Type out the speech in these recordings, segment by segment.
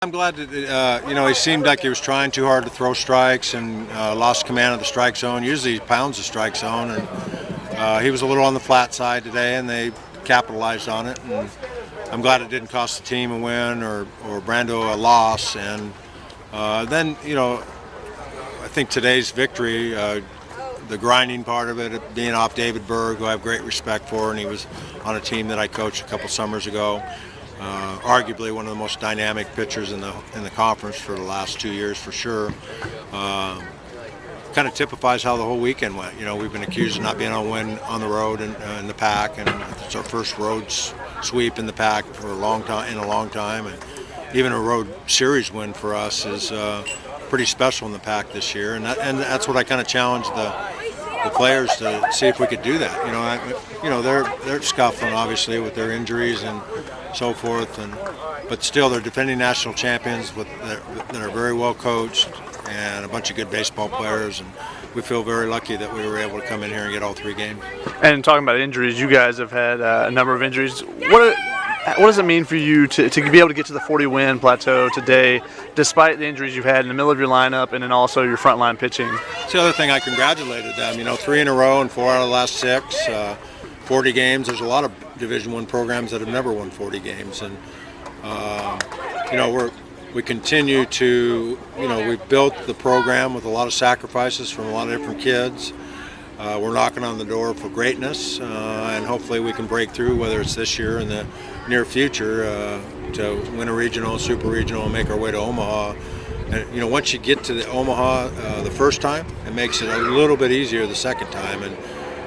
I'm glad that he seemed like he was trying too hard to throw strikes and lost command of the strike zone. Usually he pounds the strike zone, and he was a little on the flat side today, and they capitalized on it. And I'm glad it didn't cost the team a win or Brando a loss. And then I think today's victory, the grinding part of it, being off David Berg, who I have great respect for, and he was on a team that I coached a couple summers ago. Arguably one of the most dynamic pitchers in the conference for the last 2 years for sure. Kind of typifies how the whole weekend went. We've been accused of not being able to win on the road in the pack, and it's our first road sweep in the pack for a long time, and even a road series win for us is pretty special in the pack this year, and that's what I kind of challenged the players to see if we could do that. They're scuffling obviously with their injuries and so forth, but still they're defending national champions that are very well coached and a bunch of good baseball players, and we feel very lucky that we were able to come in here and get all 3 games. And talking about injuries, you guys have had a number of injuries. What does it mean for you to be able to get to the 40-win plateau today, despite the injuries you've had in the middle of your lineup and then also your frontline pitching? It's the other thing I congratulated them. 3 in a row and 4 out of the last 6, 40 games. There's a lot of Division I programs that have never won 40 games, and we continue to we've built the program with a lot of sacrifices from a lot of different kids. We're knocking on the door for greatness, and hopefully we can break through, whether it's this year or in the near future, to win a regional, super regional, and make our way to Omaha. And once you get to the Omaha the first time, it makes it a little bit easier the second time, and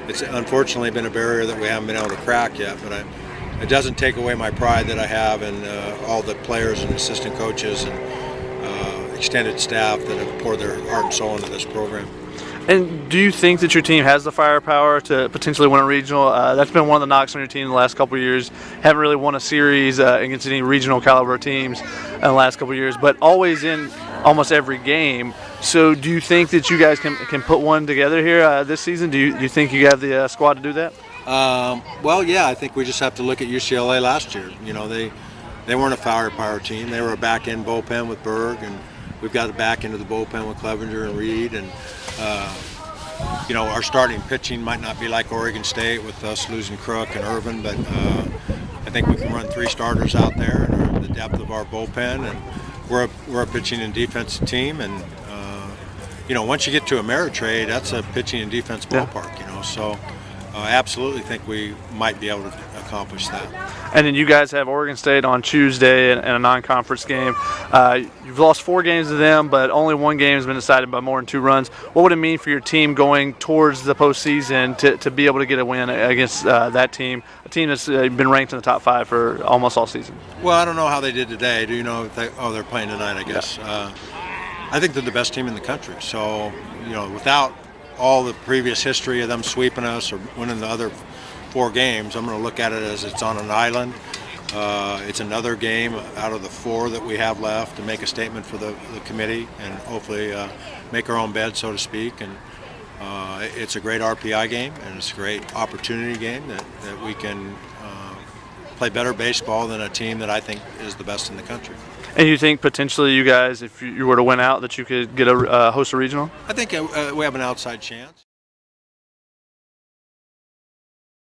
it's unfortunately been a barrier that we haven't been able to crack yet. But it doesn't take away my pride that I have in all the players and assistant coaches and extended staff that have poured their heart and soul into this program. And do you think that your team has the firepower to potentially win a regional? That's been one of the knocks on your team in the last couple of years. Haven't really won a series against any regional caliber teams in the last couple of years, but always in almost every game. So do you think that you guys can put one together here this season? Do you think you have the squad to do that? Well, yeah, I think we just have to look at UCLA last year. They weren't a firepower team. They were a back-end bullpen with Berg, and we've got a back into the bullpen with Clevenger and Reed, and our starting pitching might not be like Oregon State with us losing Crook and Irvin, but I think we can run 3 starters out there, and the depth of our bullpen, and we're a pitching and defensive team, and once you get to Ameritrade, that's a pitching and defense ballpark. So I absolutely think we might be able to accomplish that. And then you guys have Oregon State on Tuesday in a non-conference game. You've lost 4 games to them, but only 1 game has been decided by more than 2 runs. What would it mean for your team going towards the postseason to be able to get a win against that team, a team that's been ranked in the top 5 for almost all season? Well, I don't know how they did today. Do you know if they're playing tonight, I guess. Yeah. I think they're the best team in the country. So, without all the previous history of them sweeping us or winning the other 4 games, I'm going to look at it as it's on an island. It's another game out of the 4 that we have left to make a statement for the committee and hopefully make our own bed, so to speak. And it's a great RPI game, and it's a great opportunity game that we can play better baseball than a team that I think is the best in the country. And you think potentially you guys, if you were to win out, that you could get host a regional? I think we have an outside chance.